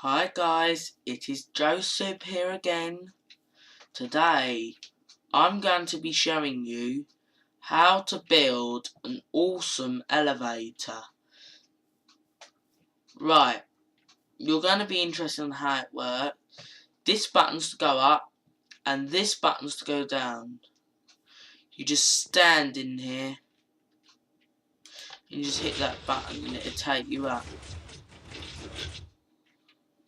Hi guys, it is Joseph here again. Today I'm going to be showing you how to build an awesome elevator. Right, you're going to be interested in how it works. This button's to go up and this button's to go down. You just stand in here and you just hit that button and it'll take you up.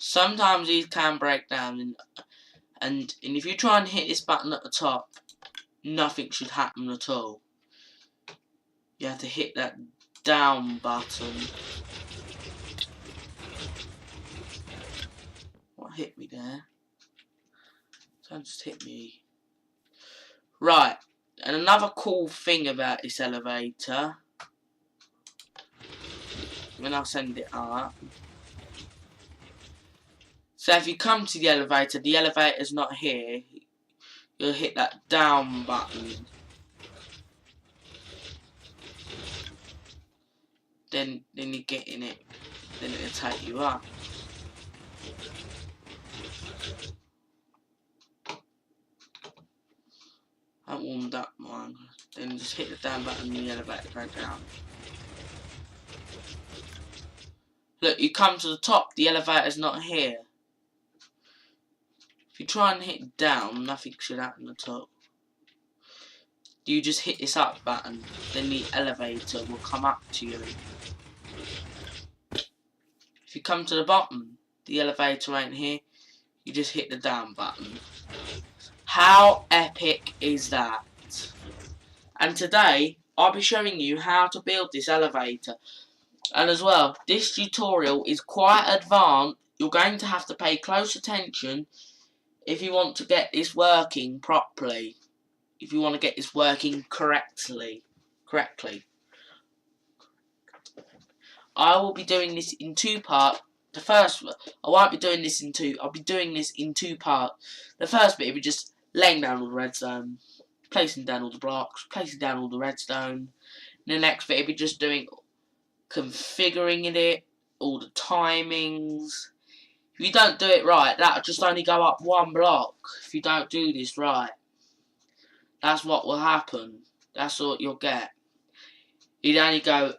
Sometimes these can break down and if you try and hit this button at the top, nothing should happen at all. You have to hit that down button. What hit me there? Don't just hit me. Right, and another cool thing about this elevator, when I send it up, so if you come to the elevator's not here, you'll hit that down button. Then you get in it, then it'll take you up. I warmed up mine. Then just hit the down button and the elevator goes down. Look, you come to the top, the elevator's not here. If you try and hit down, nothing should happen at all. You just hit this up button, then the elevator will come up to you. If you come to the bottom, the elevator ain't here, you just hit the down button. How epic is that? And today, I'll be showing you how to build this elevator. And as well, this tutorial is quite advanced. You're going to have to pay close attention if you want to get this working properly. If you want to get this working correctly. I will be doing this in two parts. The first, I won't be doing this in two. I'll be doing this in two parts. The first bit will be just laying down all the redstone, placing down all the blocks, placing down all the redstone. And the next bit will be just doing configuring it, all the timings. If you don't do it right, that'll just only go up one block. If you don't do this right, that's what will happen. That's what you'll get. You'd only go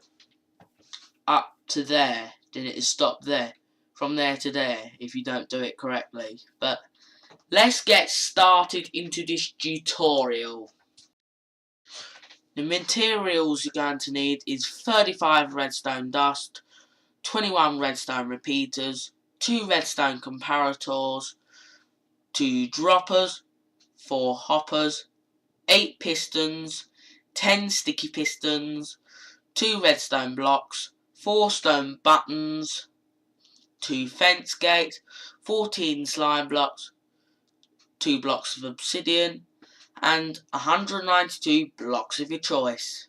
up to there, then it'll stop there. From there to there, if you don't do it correctly. But let's get started into this tutorial. The materials you're going to need is 35 redstone dust, 21 redstone repeaters, 2 redstone comparators, 2 droppers, 4 hoppers, 8 pistons, 10 sticky pistons, 2 redstone blocks, 4 stone buttons, 2 fence gates, 14 slime blocks, 2 blocks of obsidian, and 192 blocks of your choice.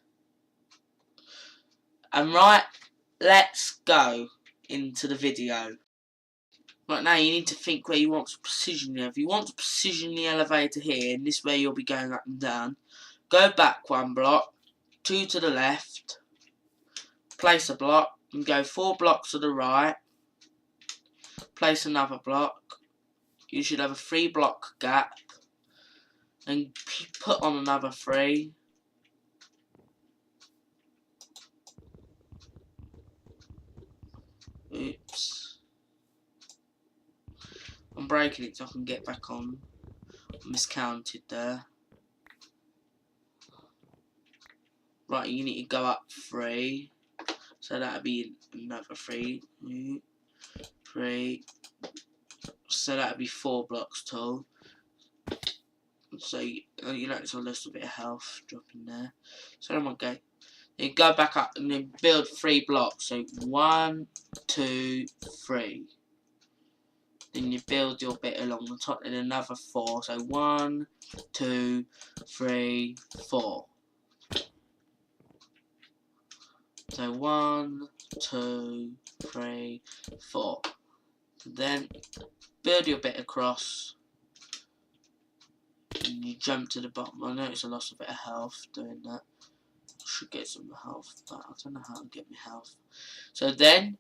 And right, let's go into the video. Right now you need to think where you want to position it. If you want to position the elevator here, and this way you'll be going up and down, go back 1 block, 2 to the left, place a block, and go 4 blocks to the right, place another block. You should have a 3 block gap, and put on another 3. Oops. I'm breaking it so I can get back on. I miscounted there. Right, you need to go up 3. So that'll be another 3. 3. So that'll be 4 blocks tall. So you notice a little bit of health dropping there. So I'm okay. Then go back up and then build 3 blocks. So 1, 2, 3. Then you build your bit along the top and another 4. So 1, 2, 3, 4. So 1, 2, 3, 4. Then build your bit across. And you jump to the bottom. I notice I lost a bit of health doing that. I should get some health, but I don't know how to get my health. So then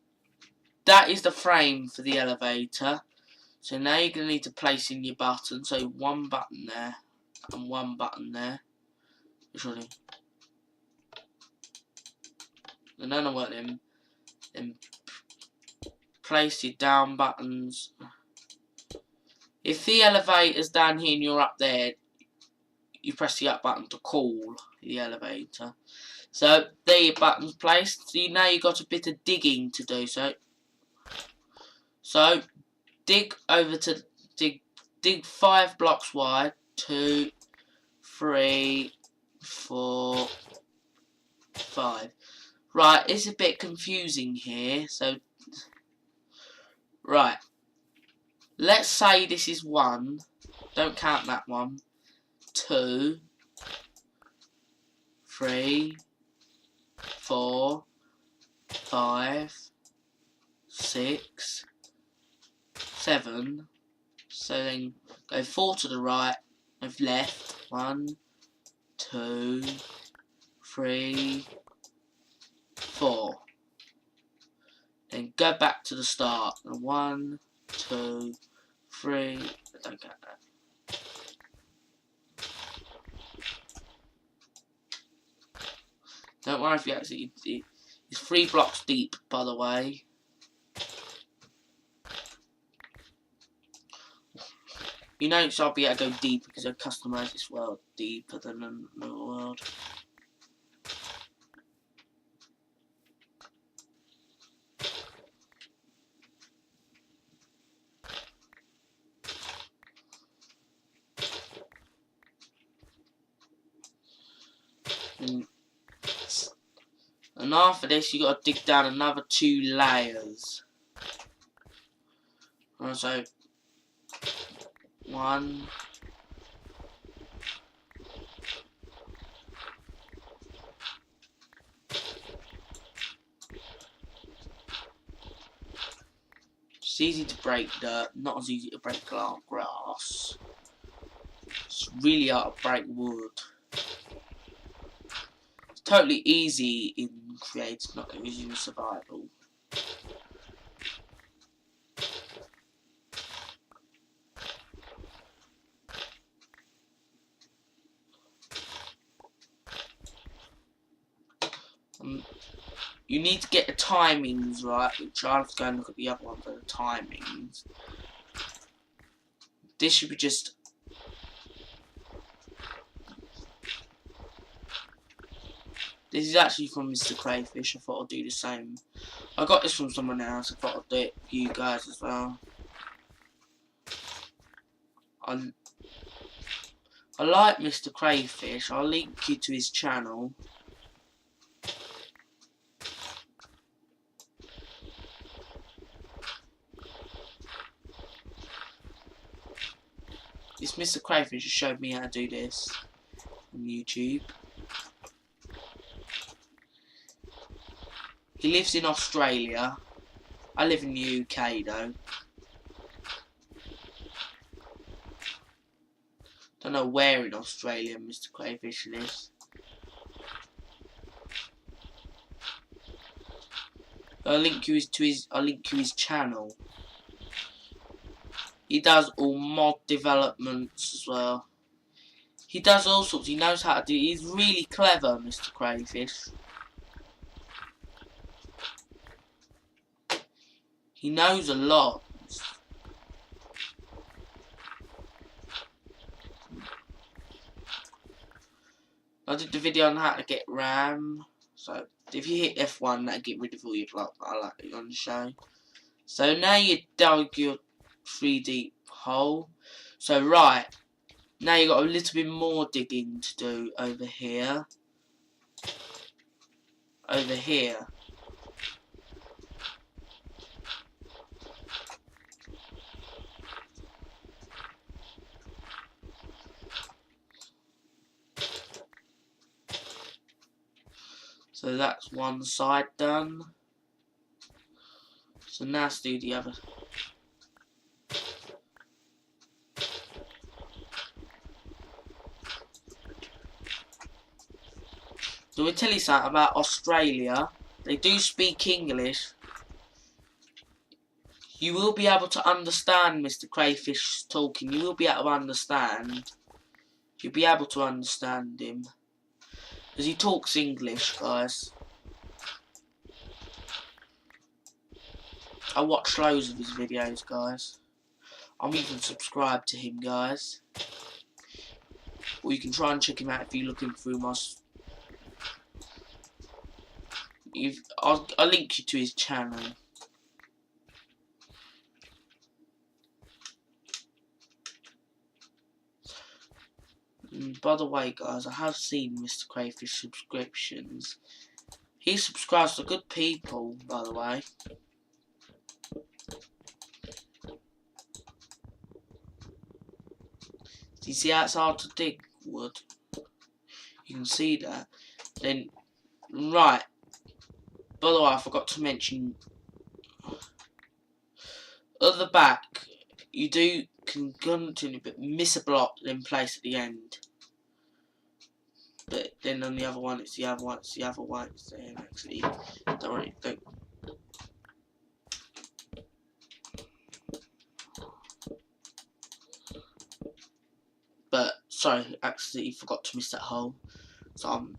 that is the frame for the elevator. So now you're going to need to place in your button. So one button there and one button there. Surely. And then I want them place your down buttons. If the elevator's down here and you're up there, you press the up button to call the elevator. So there your button's placed. So now you've got a bit of digging to do. So dig over to dig 5 blocks wide. 2, 3, 4, 5. Right, it's a bit confusing here. So right, let's say this is 1. Don't count that one. 2, 3, 4, 5, 6, 7. So then go 4 to the right, of left. 1, 2, 3, 4. Then go back to the start. 1, 2, 3. Don't get that. Don't worry if you actually. It's 3 blocks deep, by the way. You know, so I'll be able to go deep because I customise this world deeper than another world. And after this, you got to dig down another 2 layers. And so 1. It's easy to break dirt, not as easy to break grass. It's really hard to break wood. It's totally easy in creative, not easy in survival. You need to get the timings right, which I'll have to go and look at the other one for the timings. This should be just... This is actually from Mr. Crayfish. I thought I'd do the same. I got this from someone else. I thought I'd do it for you guys as well. I like Mr. Crayfish. I'll link you to his channel. This Mr. Crayfish just showed me how to do this on YouTube. He lives in Australia. I live in the UK though. Don't know where in Australia Mr. Crayfish lives. I'll link you his channel. He does all mod developments as well. He does all sorts. He knows how to do. He's really clever, Mr. Crayfish. He knows a lot. I did the video on how to get RAM. So if you hit F1, that'll get rid of all your blocks I like it on the show. So now you dug your 3D hole. So right, now you got a little bit more digging to do over here. Over here. So that's one side done. So now let's do the other. So we'll tell you something about Australia. They do speak English. You will be able to understand Mr. Crayfish talking. You will be able to understand. You'll be able to understand him. Because he talks English, guys. I watch loads of his videos, guys. I'm even subscribed to him, guys. Or you can try and check him out if you're looking through my... I'll link you to his channel. And by the way, guys, I have seen Mr. Crayfish subscriptions. He subscribes to good people, by the way. Do you see how it's hard to dig wood? You can see that. Then, right. By the way, I forgot to mention, at the back, you can continue, but miss a block, then place at the end. But then on the other one, it's the other one, it's the other one. It's there actually. Don't worry, don't. But sorry, actually forgot to miss that hole. So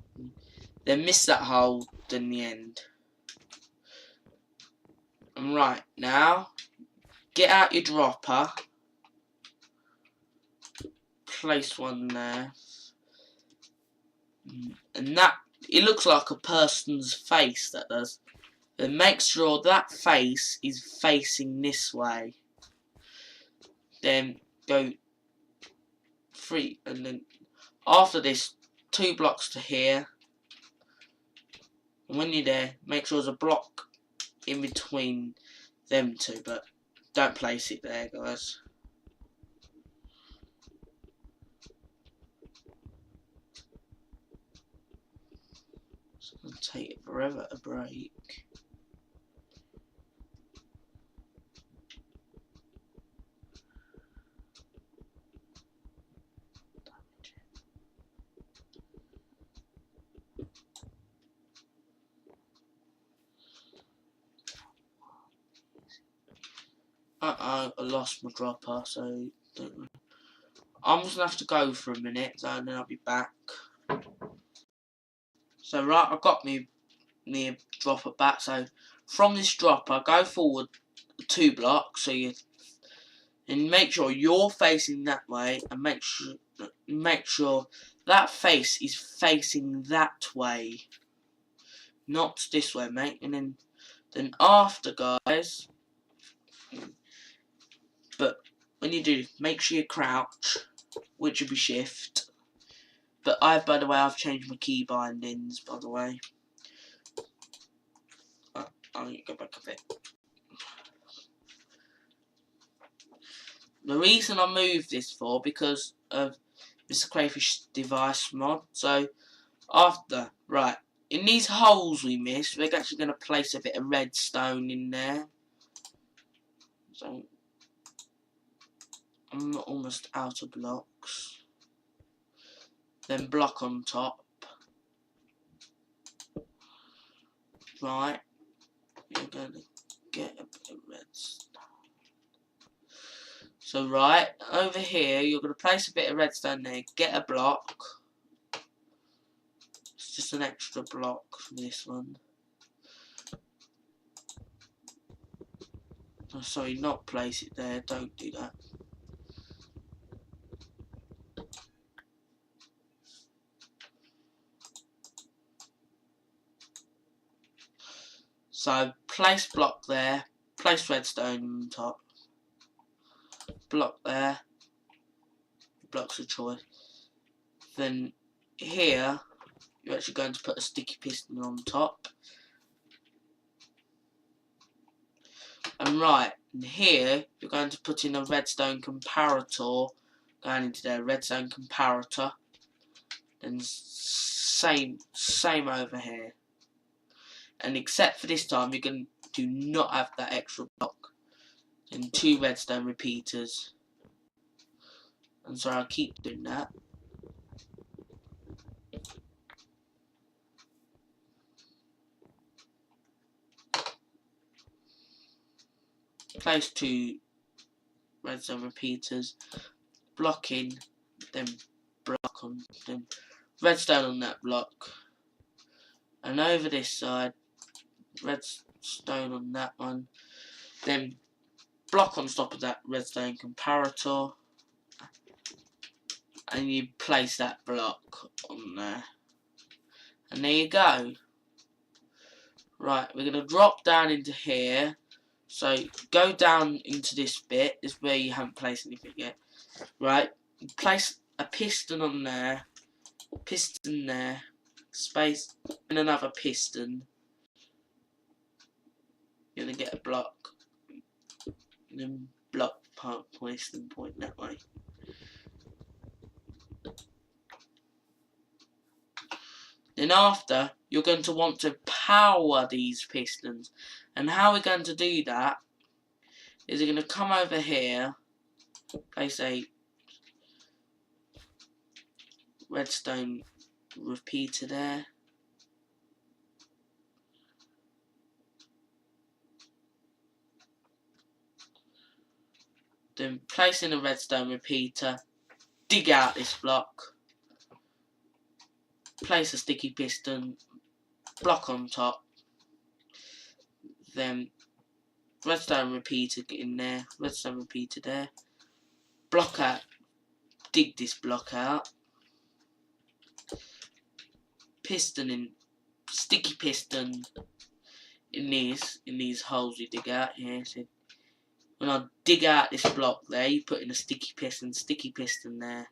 then miss that hole, then the end. And right now, get out your dropper. Place one there. And that, it looks like a person's face, that does. Then make sure that face is facing this way. Then go 3, and then after this, 2 blocks to here. And when you're there, make sure there's a block in between them two, but don't place it there, guys. It's going to take it forever to break. I lost my dropper, so I'm just gonna have to go for a minute, so then I'll be back. So right, I've got me dropper back. So from this dropper, go forward 2 blocks, so and make sure you're facing that way, and make sure that face is facing that way, not this way, mate. And then after, guys. But when you do, make sure you crouch, which will be shift. But by the way, I've changed my key bindings, by the way. I'll go back a bit. The reason I moved this for, because of Mr. Crayfish device mod. So, after, right, in these holes we missed, we're actually going to place a bit of redstone in there. So, I'm almost out of blocks. Then block on top. Right, you're going to get a bit of redstone. So right, over here, you're going to place a bit of redstone there, get a block. It's just an extra block from this one. Oh, sorry, not place it there, don't do that. So, place block there, place redstone on top. Block there, blocks of choice. Then here, you're actually going to put a sticky piston on top. And right, and here, you're going to put in a redstone comparator, going into there, redstone comparator. Then same over here. And except for this time, you're going to do not have that extra block. And 2 redstone repeaters. I'm sorry, I'll keep doing that. place 2 redstone repeaters, blocking, then block on, then redstone on that block, and over this side, redstone on that one, then block on top of that redstone comparator, and you place that block on there, and there you go. Right, we're going to drop down into here, so go down into this bit, this is where you haven't placed anything yet. Right, place a piston on there, piston there, space, and another piston. You're going to get a block, and then block part piston point that way. Then after, you're going to want to power these pistons. And how we're going to do that is we're going to come over here, place a redstone repeater there. Then place in a redstone repeater, dig out this block, place a sticky piston, block on top, then redstone repeater in there, redstone repeater there, block out, dig this block out, piston in, sticky piston in these holes you dig out here. So when I dig out this block there, you put in a sticky piston there,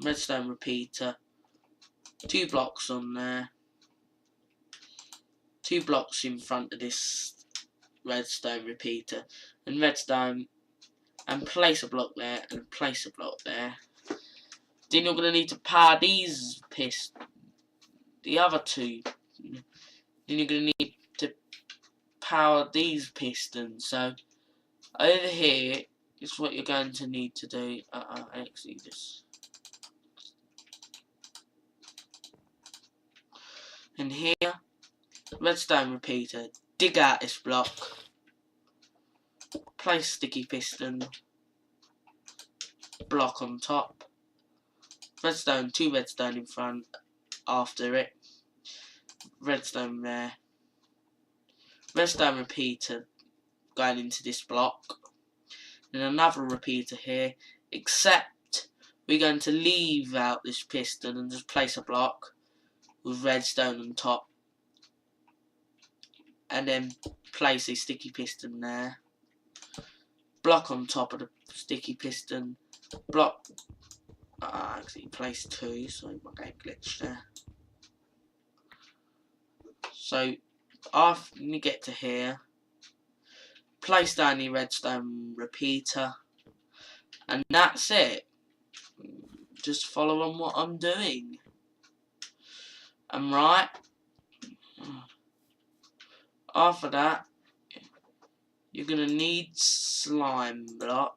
redstone repeater, 2 blocks on there, 2 blocks in front of this redstone repeater, and redstone, and place a block there, and place a block there. Then you're going to need to power these the other 2. Then you're going to need to power these pistons. So over here is what you're going to need to do. Actually, just and here, redstone repeater. Dig out this block. Place sticky piston. Block on top. Redstone, 2 redstone in front. After it, redstone there. Redstone repeater going into this block. Then another repeater here. Except we're going to leave out this piston and just place a block with redstone on top. And then place a sticky piston there. Block on top of the sticky piston. Block. Actually, place 2, so my game glitched there. So after you get to here, place down the redstone repeater, and that's it. Just follow on what I'm doing. And right after that, you're gonna need slime block.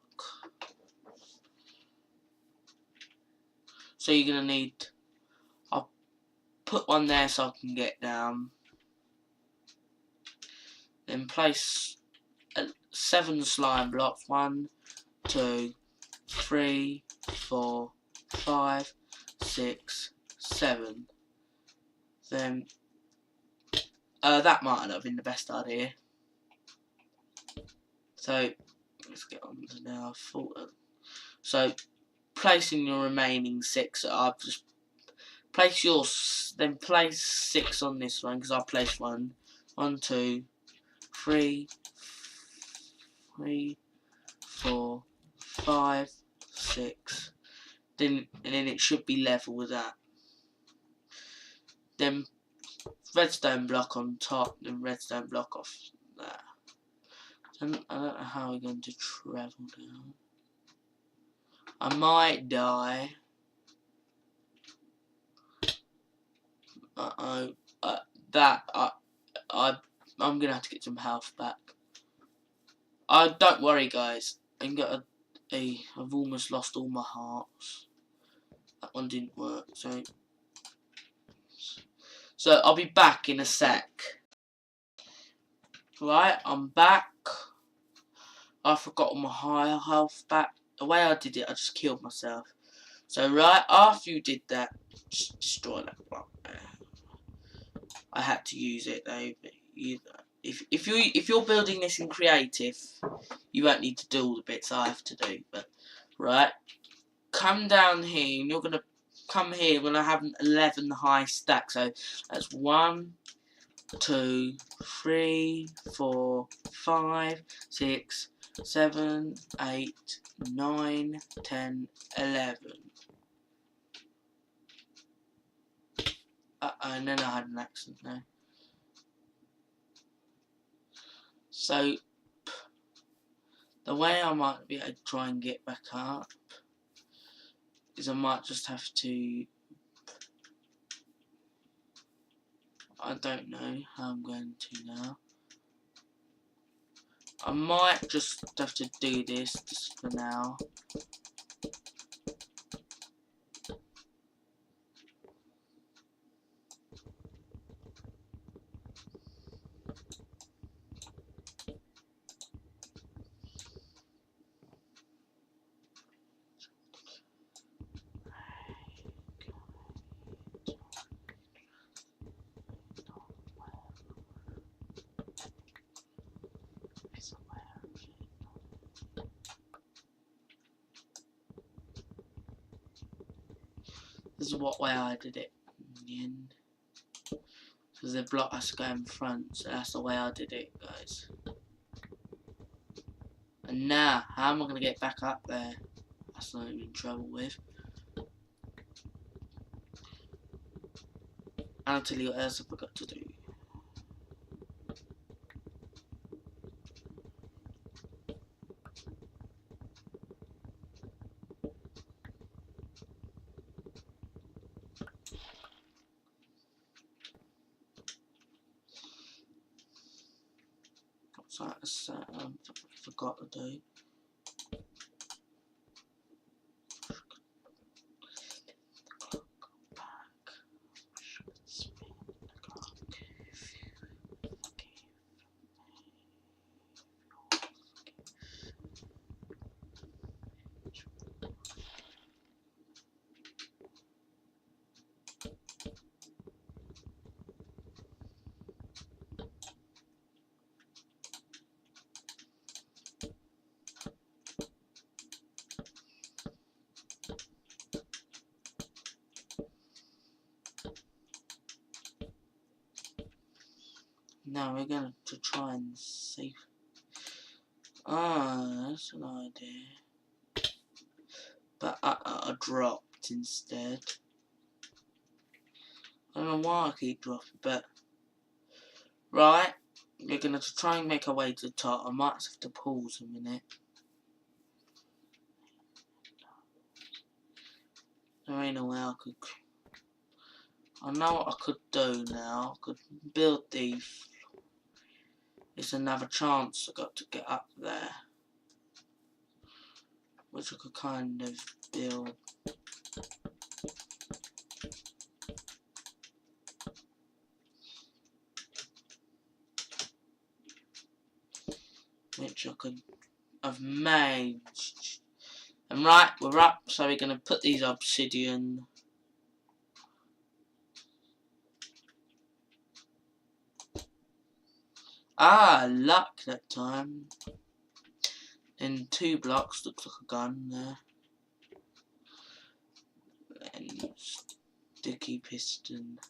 So you're gonna need, I'll put one there so I can get down. Then place 7 slime blocks. 1, 2, 3, 4, 5, 6, 7. Then that might not have been the best idea. So let's get on to now. So placing your remaining 6, I've just place yours. Then place 6 on this one because I placed 1. 1, 2, 3, 4, 5, 6. And then it should be level with that. Then redstone block on top, then redstone block off there. I don't know how we're going to travel down. I might die. I'm gonna have to get some health back. Don't worry, guys. I've almost lost all my hearts. That one didn't work, so I'll be back in a sec. Right, I'm back. I forgot my higher health back. The way I did it, I just killed myself. So right after you did that, just destroy that block there. I had to use it though. But if you're building this in creative, you won't need to do all the bits I have to do. But right, come down here, and you're gonna come here when I have an 11 high stack. So that's 1, 2, 3, 4, 5, 6, 7, 8, 9, 10, 11. And then I had an accident there. So the way I might be able to try and get back up is I might just have to. I don't know how I'm going to now. I might just have to do this just for now. This is what way I did it in the end. Because the block has to go in front, so that's the way I did it, guys. And now, how am I going to get back up there? That's not even trouble with. And I'll tell you what else I forgot to do. What's that? I forgot to do. Now we're going to try and save. Ah, that's an idea. But I dropped instead. I don't know why I keep dropping, but right, we're going to try and make our way to the top. I might have to pause a minute. There ain't no way I could. I know what I could do now. I could build these. It's another chance I got to get up there, which I could kind of build. Which I could have made. And right, we're up, so we're going to put these obsidian. Ah, luck that time. Then 2 blocks, looks like a gun there. And sticky piston.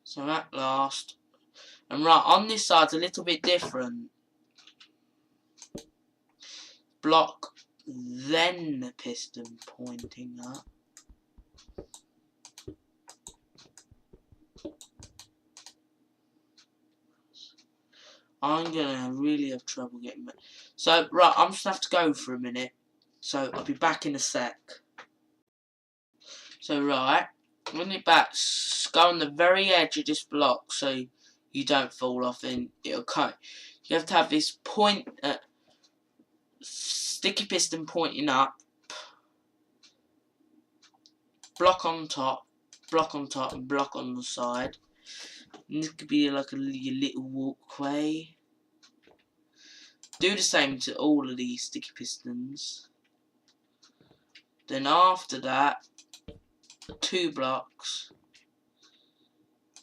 So at last, and right on this side's a little bit different. Block, then the piston pointing up. I'm gonna really have trouble getting back. So right, I'm just gonna have to go for a minute. So I'll be back in a sec. So right, when you're back, go on the very edge of this block so you don't fall off and it'll cut. You have to have this point, sticky piston pointing up, block on top, and block on the side. And this could be like your little walkway. Do the same to all of these sticky pistons. Then after that, 2 blocks.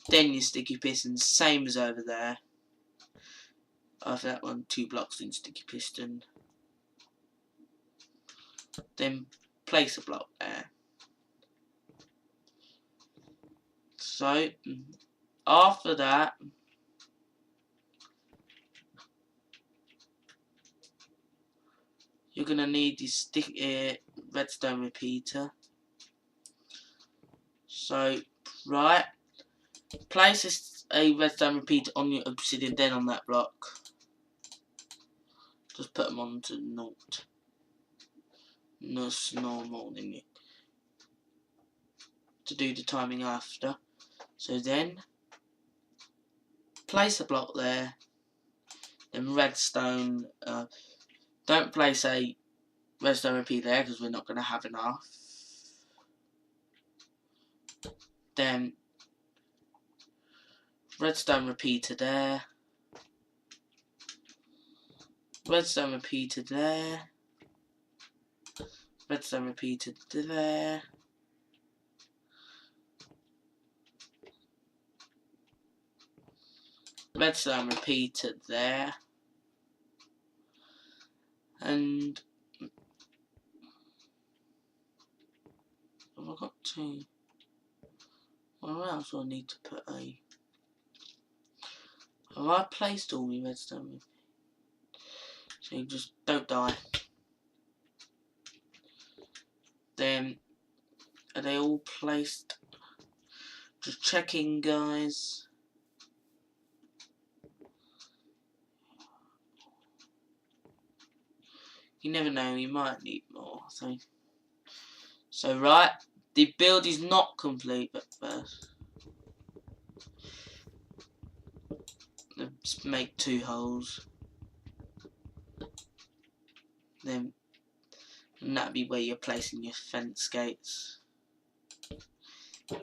Then your sticky pistons, same as over there. After that one, 2 blocks in sticky piston. Then place a block there. So after that, you're gonna need this redstone repeater. So right, place a redstone repeater on your obsidian, then on that block. Just put them on to naught. No, normal, then you to do the timing after. So then place a block there. Then redstone. Don't place a redstone repeater there because we're not going to have enough. Then redstone repeater there. Redstone repeater there. Redstone repeater there. Redstone repeater there. And have I got 2? Where else do I need to put a? Have I placed all my redstone? So you just don't die. Then are they all placed? Just checking, guys. You never know, you might need more. So right, the build is not complete at first. Let's make 2 holes. Then and that'll be where you're placing your fence gates.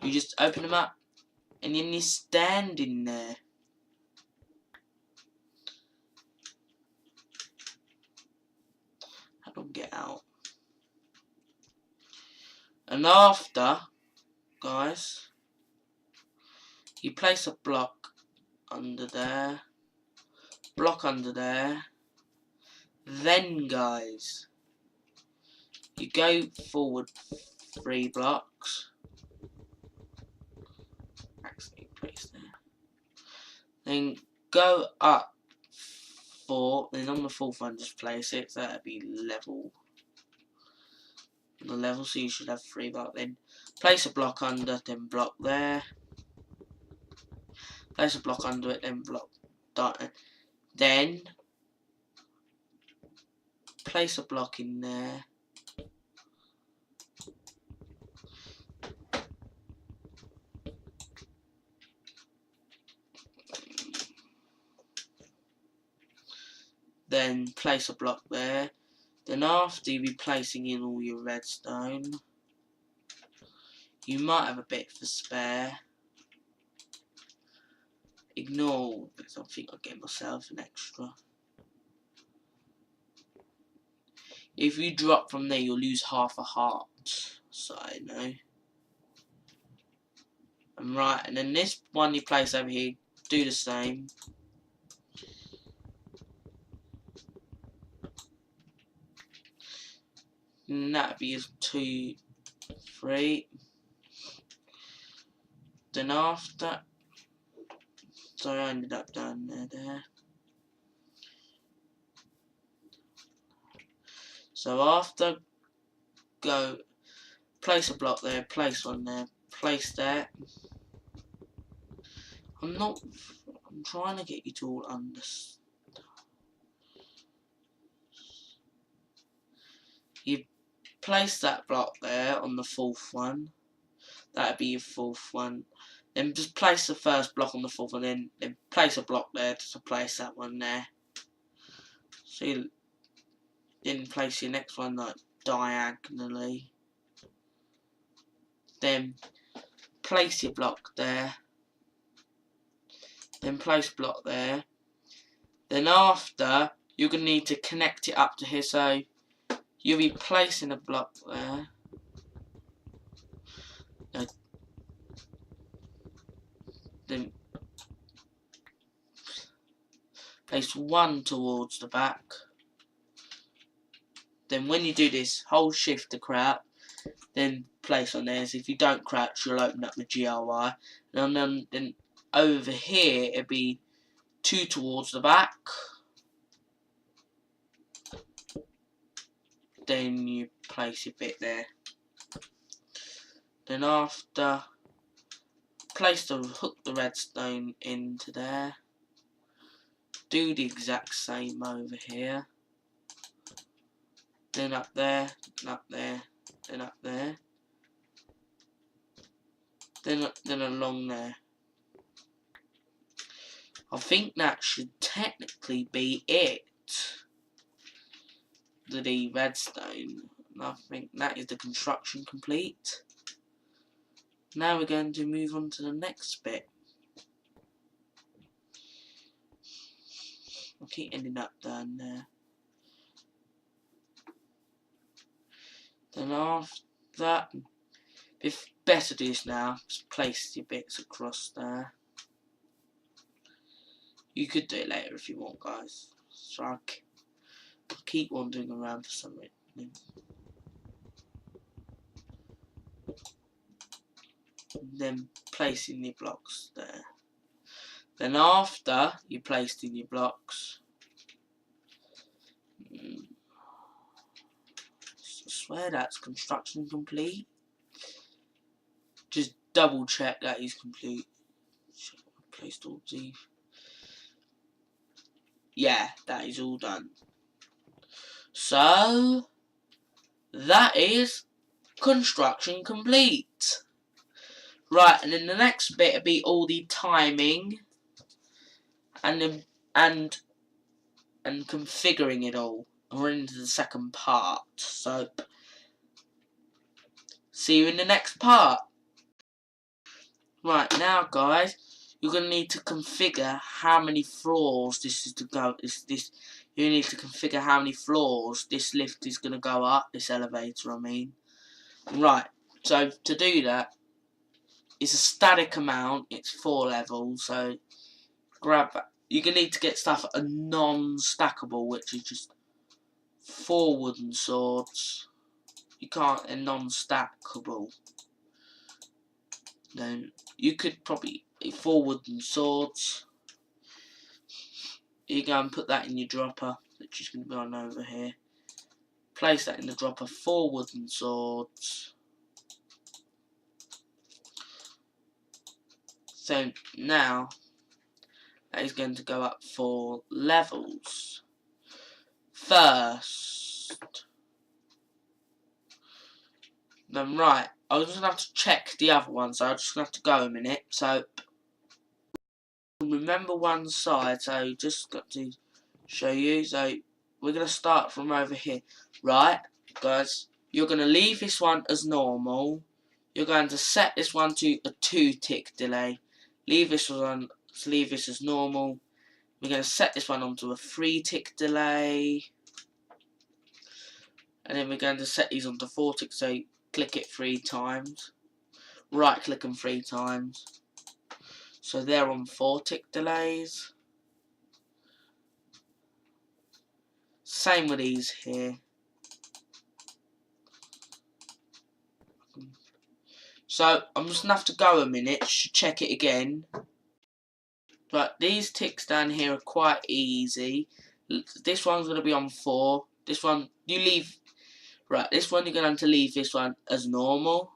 You just open them up and then you stand in there. I don't get out. And after, guys, you place a block under there, block under there. Then, guys, you go forward 3 blocks. Actually, place there. Then go up 4. Then on the 4th one, just place it. So that'd be level. The level, so you should have 3 blocks. Then place a block under, then block there. Place a block under it, then block that. Then place a block in there. Then place a block there. Then after you be placing in all your redstone, you might have a bit for spare. Ignore, because I think I'll get myself an extra. If you drop from there, you'll lose half a heart. So I know. And right, and then this one you place over here, do the same. And that'd be 2, 3. Then after, so I ended up down there. So after, go place a block there, place one there, place that. I'm trying to get you to all understand. you place that block there on the fourth one. That'd be your fourth one. Then just place the first block on the fourth one, then place a block there to place that one there. So you then place your next one like diagonally. Then place your block there. Then place block there. Then after, you're going to need to connect it up to here, so you'll be placing a block there. Then place one towards the back. Then when you do this, hold shift to crouch, then place on there. So if you don't crouch, you'll open up the GRY. And then over here, it'll be two towards the back. Then you place your bit there. Then after, hook the redstone into there. Do the exact same over here. Then up there, then up there, then up there. Then along there. I think that should technically be it. The redstone. And I think that is the construction complete. Now we're going to move on to the next bit. I keep ending up down there. Then after that, if better do this now, just place your bits across there. You could do it later if you want, guys. So I keep wandering around for some reason. Then placing your blocks there. Then after you placed in your blocks, I swear that's construction complete. Just double check that is complete. Placed all these. Yeah, that is all done. So that is construction complete. Right, and then the next bit will be all the timing and configuring it all. And we're into the second part. So see you in the next part. Right, now guys, you're gonna need to configure how many floors this is to go. You need to configure how many floors this lift is gonna go up. This elevator, I mean. Right. So to do that, it's a static amount. It's 4 levels. So grab that. You're gonna need to get stuff a non-stackable, which is just 4 wooden swords. You can't a non-stackable. Then you could probably 4 wooden swords. You go and put that in your dropper, which is going to be on over here. Place that in the dropper. 4 wooden swords. So now that is going to go up 4 levels. First, then right, I was just going to have to check the other one, so I'm just going to have to go a minute. So remember one side, so just got to show you. So we're going to start from over here. Right, guys, you're going to leave this one as normal. You're going to set this one to a 2-tick delay. Leave this as normal. We're going to set this one onto a 3-tick delay. And then we're going to set these onto 4 ticks, so click it 3 times. Right click them 3 times. So they're on 4-tick delays. Same with these here. So I'm just going to have to go a minute to check it again. But these ticks down here are quite easy. This one's going to be on 4. This one, you leave. Right, this one you're going to have to leave this one as normal.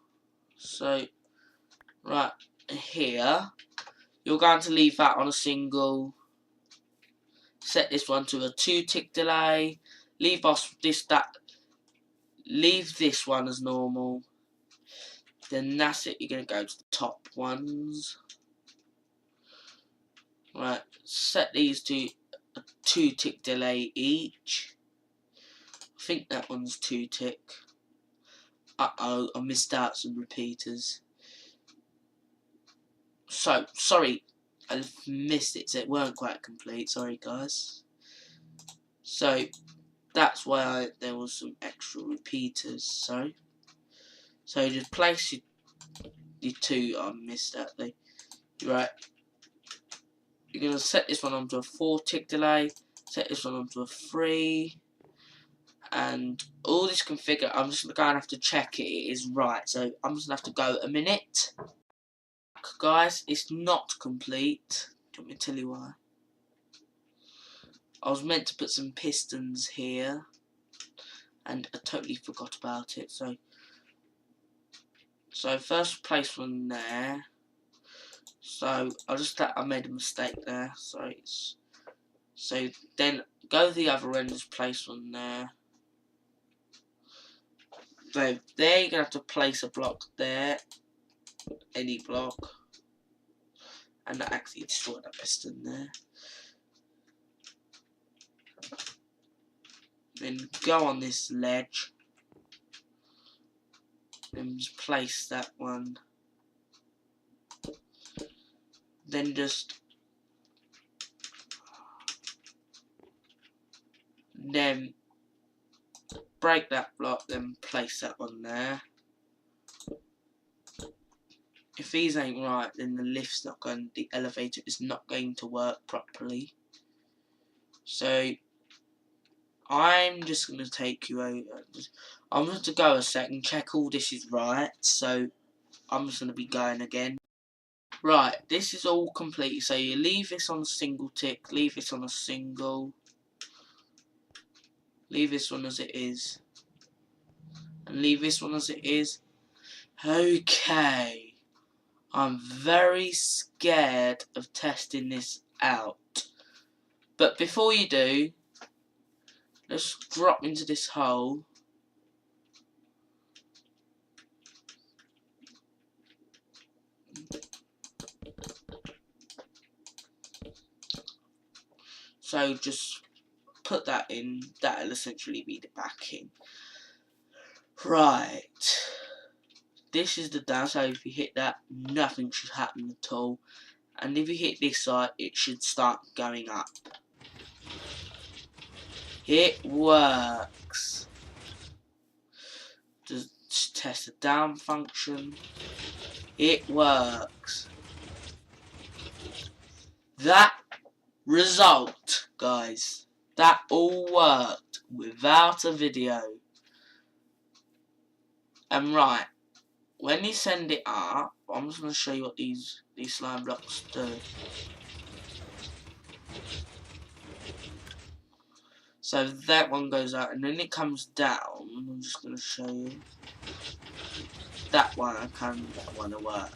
So, right here, you're going to leave that on a single. Set this one to a 2-tick delay. Leave leave this one as normal. Then that's it. You're going to go to the top ones. Right, set these to a 2-tick delay each. I think that one's 2-tick. Uh-oh, I missed out some repeaters. So, sorry, I missed it, so it weren't quite complete. Sorry, guys. So, that's why there was some extra repeaters. So just place your 2. I missed that thing. Right. You're going to set this one onto a 4-tick delay. Set this one onto a 3. And all this configure, I'm just going to have to check it is right. So I'm just going to have to go a minute. Guys, it's not complete. Do you want me to tell you why? I was meant to put some pistons here, and I totally forgot about it. So first place one there. So I made a mistake there. Sorry. So then go to the other end, just place one there. So there you're gonna have to place a block there, any block, and that actually destroyed that piston there. Then go on this ledge, and just place that one. Then just break that block, then place that one there. If these ain't right, then the elevator is not going to work properly. So I'm just going to take you over. I'm going to go a second, check all this is right. So I'm just going to be going again. Right, this is all complete. So you leave this on a single tick, leave this on a single, leave this one as it is, and leave this one as it is. Okay. I'm very scared of testing this out. But before you do, let's drop into this hole. So just put that in. That'll essentially be the backing. Right. This is the down, so if you hit that, nothing should happen at all. And if you hit this side, it should start going up. It works. Just test the down function. It works. That result, guys, that all worked without a video. And right, when you send it up, I'm just going to show you what these slime blocks do. So that one goes out, and then it comes down. I'm just going to show you. That one will work.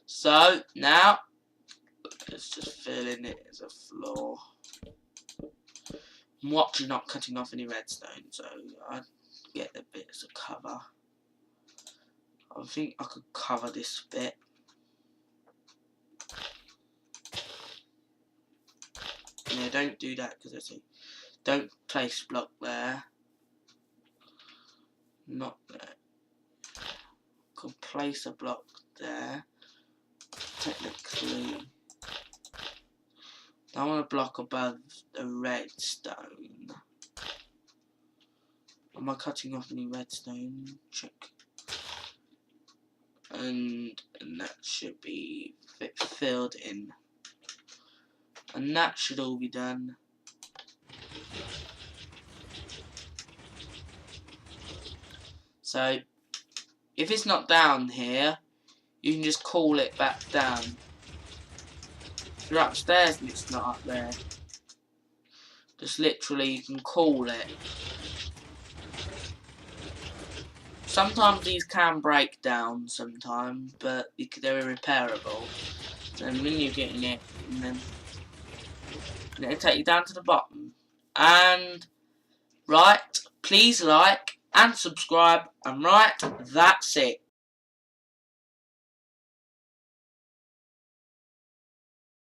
So now, let's just fill in it as a floor. I'm watching, not cutting off any redstone, so I get the bits of cover. I think I could cover this bit. Yeah, don't do that because I see. Don't place block there. Not there. Could place a block there. Technically, I want a block above the redstone. Am I cutting off any redstone? Check. And that should be filled in. And that should all be done. So, if it's not down here, you can just call it back down. If you're upstairs and it's not up there, just literally you can call it. Sometimes these can break down sometimes, but they're repairable. And when you're getting it, and then it'll take you down to the bottom. And right, please like and subscribe, and right, that's it.